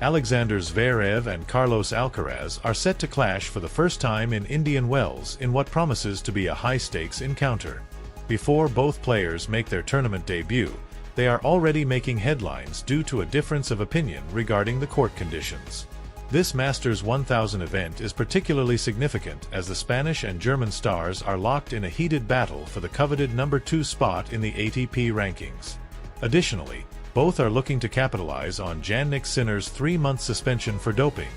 Alexander Zverev and Carlos Alcaraz are set to clash for the first time in Indian Wells in what promises to be a high-stakes encounter. Before both players make their tournament debut, they are already making headlines due to a difference of opinion regarding the court conditions. This Masters 1000 event is particularly significant as the Spanish and German stars are locked in a heated battle for the coveted number 2 spot in the ATP rankings. Additionally, both are looking to capitalize on Jannik Sinner's 3-month suspension for doping,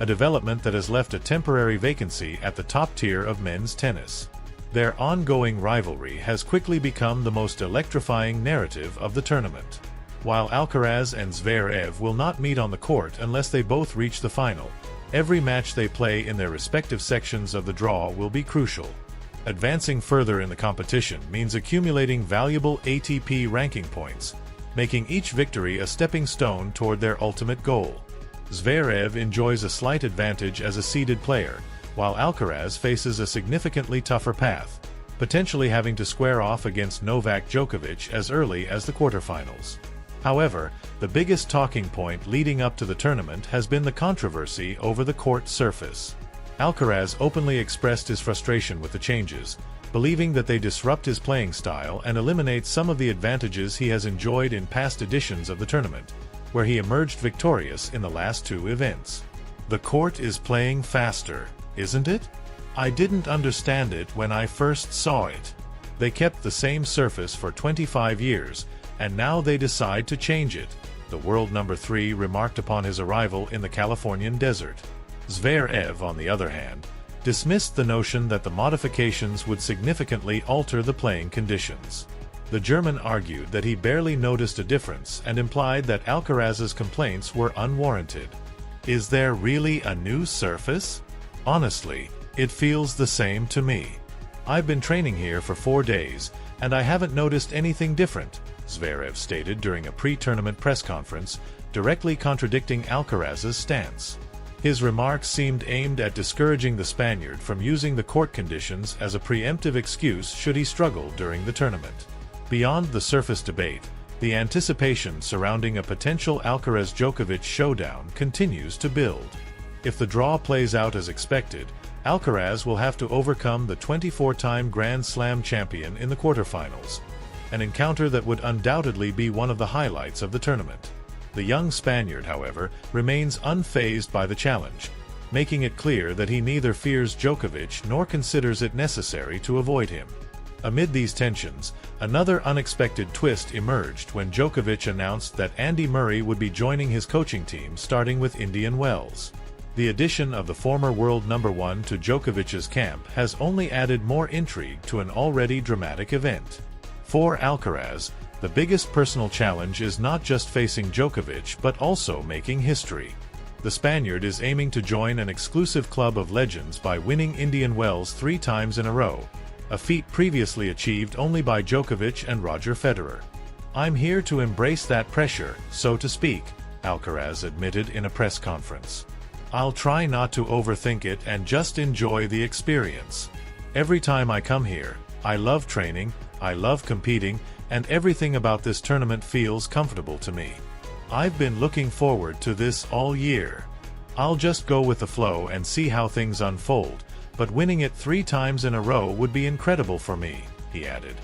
a development that has left a temporary vacancy at the top tier of men's tennis. Their ongoing rivalry has quickly become the most electrifying narrative of the tournament. While Alcaraz and Zverev will not meet on the court unless they both reach the final, every match they play in their respective sections of the draw will be crucial. Advancing further in the competition means accumulating valuable ATP ranking points, making each victory a stepping stone toward their ultimate goal. Zverev enjoys a slight advantage as a seeded player, while Alcaraz faces a significantly tougher path, potentially having to square off against Novak Djokovic as early as the quarterfinals. However, the biggest talking point leading up to the tournament has been the controversy over the court surface. Alcaraz openly expressed his frustration with the changes, believing that they disrupt his playing style and eliminate some of the advantages he has enjoyed in past editions of the tournament, where he emerged victorious in the last 2 events. The court is playing faster, isn't it? I didn't understand it when I first saw it. They kept the same surface for 25 years, and now they decide to change it, the world number 3 remarked upon his arrival in the Californian desert. Zverev, on the other hand, dismissed the notion that the modifications would significantly alter the playing conditions. The German argued that he barely noticed a difference and implied that Alcaraz's complaints were unwarranted. Is there really a new surface? Honestly, it feels the same to me. I've been training here for 4 days, and I haven't noticed anything different, Zverev stated during a pre-tournament press conference, directly contradicting Alcaraz's stance. His remarks seemed aimed at discouraging the Spaniard from using the court conditions as a preemptive excuse should he struggle during the tournament. Beyond the surface debate, the anticipation surrounding a potential Alcaraz-Djokovic showdown continues to build. If the draw plays out as expected, Alcaraz will have to overcome the 24-time Grand Slam champion in the quarterfinals, an encounter that would undoubtedly be one of the highlights of the tournament. The young Spaniard, however, remains unfazed by the challenge, making it clear that he neither fears Djokovic nor considers it necessary to avoid him. Amid these tensions, another unexpected twist emerged when Djokovic announced that Andy Murray would be joining his coaching team starting with Indian Wells. The addition of the former world number 1 to Djokovic's camp has only added more intrigue to an already dramatic event. For Alcaraz, the biggest personal challenge is not just facing Djokovic but also making history. The Spaniard is aiming to join an exclusive club of legends by winning Indian Wells 3 times in a row, a feat previously achieved only by Djokovic and Roger Federer. I'm here to embrace that pressure, so to speak, Alcaraz admitted in a press conference. I'll try not to overthink it and just enjoy the experience. Every time I come here, I love training, I love competing, and everything about this tournament feels comfortable to me. I've been looking forward to this all year. I'll just go with the flow and see how things unfold, but winning it 3 times in a row would be incredible for me, he added.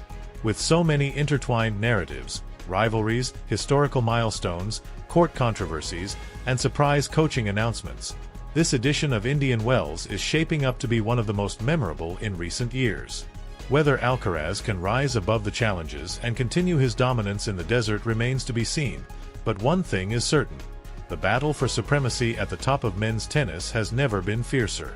With so many intertwined narratives, rivalries, historical milestones, court controversies, and surprise coaching announcements, this edition of Indian Wells is shaping up to be one of the most memorable in recent years. Whether Alcaraz can rise above the challenges and continue his dominance in the desert remains to be seen, but one thing is certain: the battle for supremacy at the top of men's tennis has never been fiercer.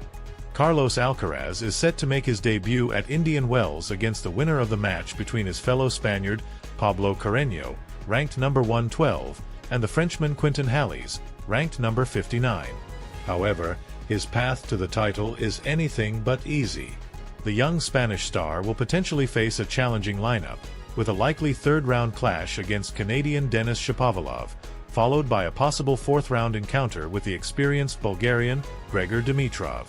Carlos Alcaraz is set to make his debut at Indian Wells against the winner of the match between his fellow Spaniard, Pablo Carreño, ranked number 112, and the Frenchman Quentin Halys, ranked number 59. However, his path to the title is anything but easy. The young Spanish star will potentially face a challenging lineup, with a likely 3rd-round clash against Canadian Denis Shapovalov, followed by a possible 4th-round encounter with the experienced Bulgarian Grigor Dimitrov.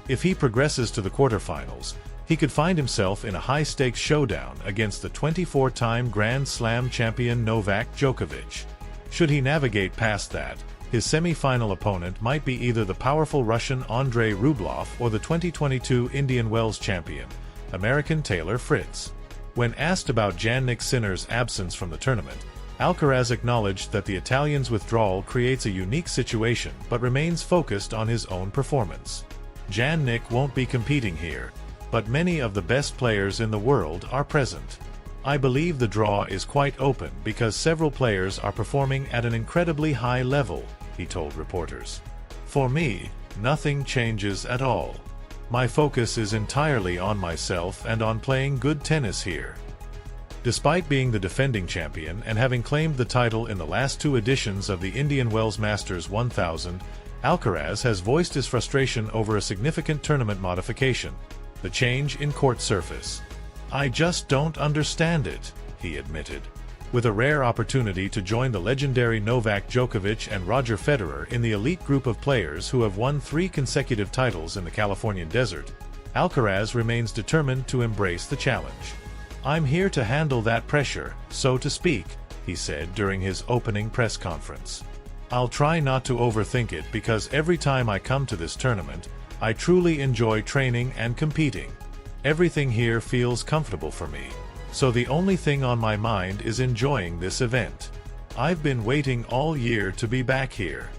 If he progresses to the quarterfinals, he could find himself in a high-stakes showdown against the 24-time Grand Slam champion Novak Djokovic. Should he navigate past that, His semi-final opponent might be either the powerful Russian Andrei Rublev or the 2022 Indian Wells champion, American Taylor Fritz. When asked about Jannik Sinner's absence from the tournament, Alcaraz acknowledged that the Italian's withdrawal creates a unique situation but remains focused on his own performance. Jannik won't be competing here, but many of the best players in the world are present. I believe the draw is quite open because several players are performing at an incredibly high level, he told reporters. For me, nothing changes at all. My focus is entirely on myself and on playing good tennis here. Despite being the defending champion and having claimed the title in the last two editions of the Indian Wells Masters 1000, Alcaraz has voiced his frustration over a significant tournament modification, the change in court surface. "I just don't understand it," he admitted. With a rare opportunity to join the legendary Novak Djokovic and Roger Federer in the elite group of players who have won 3 consecutive titles in the Californian desert, Alcaraz remains determined to embrace the challenge. "I'm here to handle that pressure, so to speak," he said during his opening press conference. "I'll try not to overthink it because every time I come to this tournament, I truly enjoy training and competing. Everything here feels comfortable for me, so the only thing on my mind is enjoying this event. I've been waiting all year to be back here.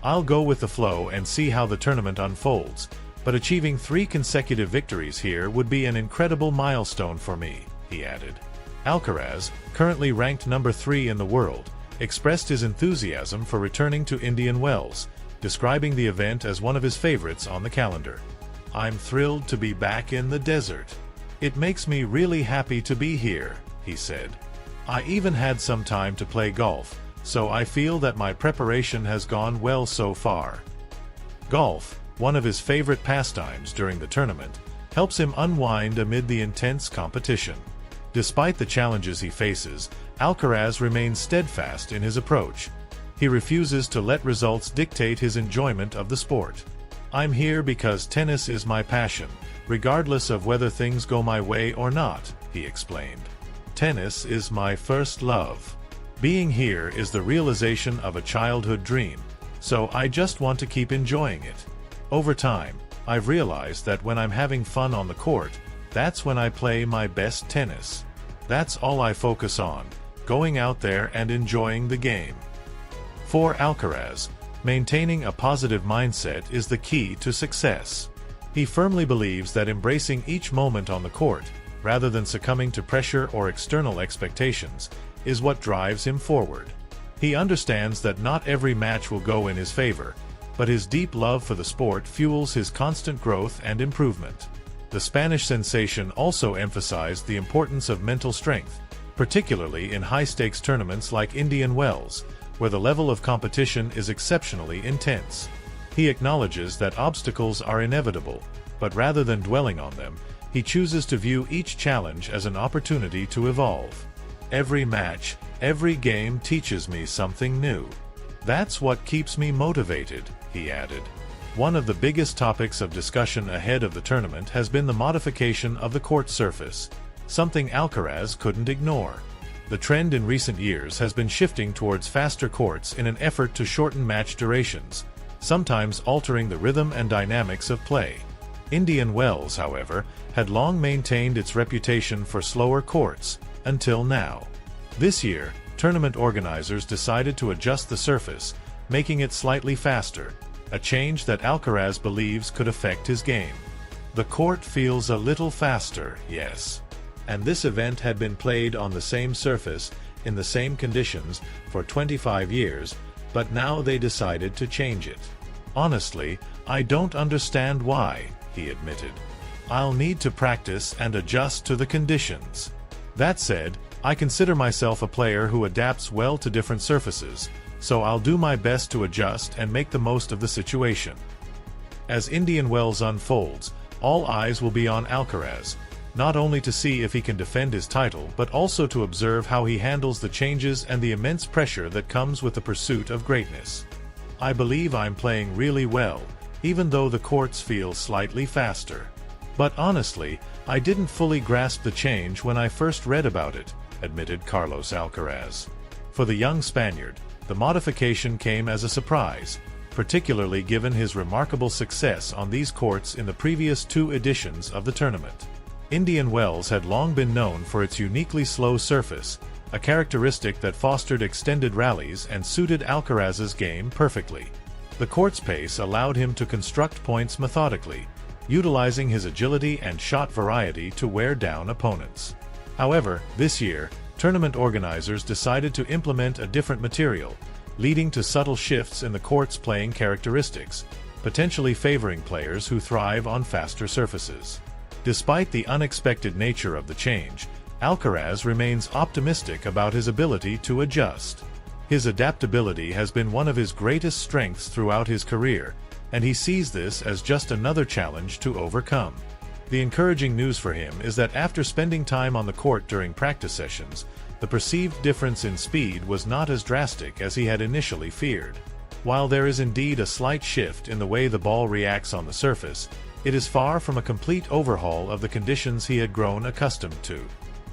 I'll go with the flow and see how the tournament unfolds, but achieving 3 consecutive victories here would be an incredible milestone for me," he added. Alcaraz, currently ranked number 3 in the world, expressed his enthusiasm for returning to Indian Wells, describing the event as one of his favorites on the calendar. "I'm thrilled to be back in the desert. It makes me really happy to be here," he said. "I even had some time to play golf, so I feel that my preparation has gone well so far." Golf, one of his favorite pastimes during the tournament, helps him unwind amid the intense competition. Despite the challenges he faces, Alcaraz remains steadfast in his approach. He refuses to let results dictate his enjoyment of the sport. "I'm here because tennis is my passion, regardless of whether things go my way or not," he explained. "Tennis is my first love. Being here is the realization of a childhood dream, so I just want to keep enjoying it. Over time, I've realized that when I'm having fun on the court, that's when I play my best tennis. That's all I focus on, going out there and enjoying the game." For Alcaraz, maintaining a positive mindset is the key to success. He firmly believes that embracing each moment on the court, rather than succumbing to pressure or external expectations, is what drives him forward. He understands that not every match will go in his favor, but his deep love for the sport fuels his constant growth and improvement. The Spanish sensation also emphasized the importance of mental strength, particularly in high-stakes tournaments like Indian Wells, where the level of competition is exceptionally intense. He acknowledges that obstacles are inevitable, but rather than dwelling on them, he chooses to view each challenge as an opportunity to evolve. "Every match, every game teaches me something new. That's what keeps me motivated," he added. One of the biggest topics of discussion ahead of the tournament has been the modification of the court surface, something Alcaraz couldn't ignore. The trend in recent years has been shifting towards faster courts in an effort to shorten match durations, sometimes altering the rhythm and dynamics of play. Indian Wells, however, had long maintained its reputation for slower courts, until now. This year, tournament organizers decided to adjust the surface, making it slightly faster, a change that Alcaraz believes could affect his game. "The court feels a little faster, yes. And this event had been played on the same surface, in the same conditions, for 25 years, but now they decided to change it. Honestly, I don't understand why," he admitted. "I'll need to practice and adjust to the conditions. That said, I consider myself a player who adapts well to different surfaces, so I'll do my best to adjust and make the most of the situation." As Indian Wells unfolds, all eyes will be on Alcaraz, not only to see if he can defend his title but also to observe how he handles the changes and the immense pressure that comes with the pursuit of greatness. "I believe I'm playing really well, even though the courts feel slightly faster. But honestly, I didn't fully grasp the change when I first read about it," admitted Carlos Alcaraz. For the young Spaniard, the modification came as a surprise, particularly given his remarkable success on these courts in the previous 2 editions of the tournament. Indian Wells had long been known for its uniquely slow surface, a characteristic that fostered extended rallies and suited Alcaraz's game perfectly. The court's pace allowed him to construct points methodically, utilizing his agility and shot variety to wear down opponents. However, this year, tournament organizers decided to implement a different material, leading to subtle shifts in the court's playing characteristics, potentially favoring players who thrive on faster surfaces. Despite the unexpected nature of the change, Alcaraz remains optimistic about his ability to adjust. His adaptability has been one of his greatest strengths throughout his career, and he sees this as just another challenge to overcome. The encouraging news for him is that after spending time on the court during practice sessions, the perceived difference in speed was not as drastic as he had initially feared. While there is indeed a slight shift in the way the ball reacts on the surface, it is far from a complete overhaul of the conditions he had grown accustomed to.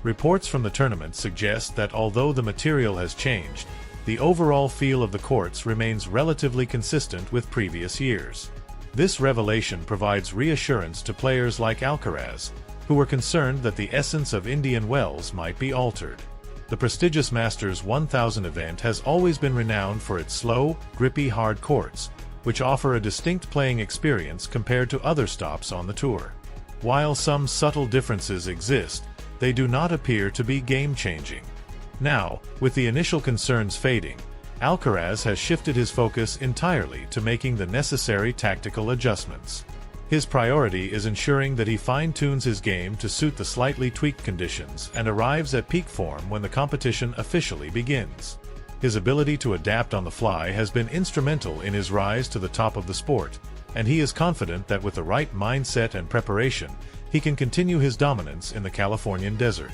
Reports from the tournament suggest that although the material has changed, the overall feel of the courts remains relatively consistent with previous years. This revelation provides reassurance to players like Alcaraz, who were concerned that the essence of Indian Wells might be altered. The prestigious Masters 1000 event has always been renowned for its slow, grippy hard courts, which offer a distinct playing experience compared to other stops on the tour. While some subtle differences exist, they do not appear to be game-changing. Now, with the initial concerns fading, Alcaraz has shifted his focus entirely to making the necessary tactical adjustments. His priority is ensuring that he fine-tunes his game to suit the slightly tweaked conditions and arrives at peak form when the competition officially begins. His ability to adapt on the fly has been instrumental in his rise to the top of the sport, and he is confident that with the right mindset and preparation, he can continue his dominance in the Californian desert.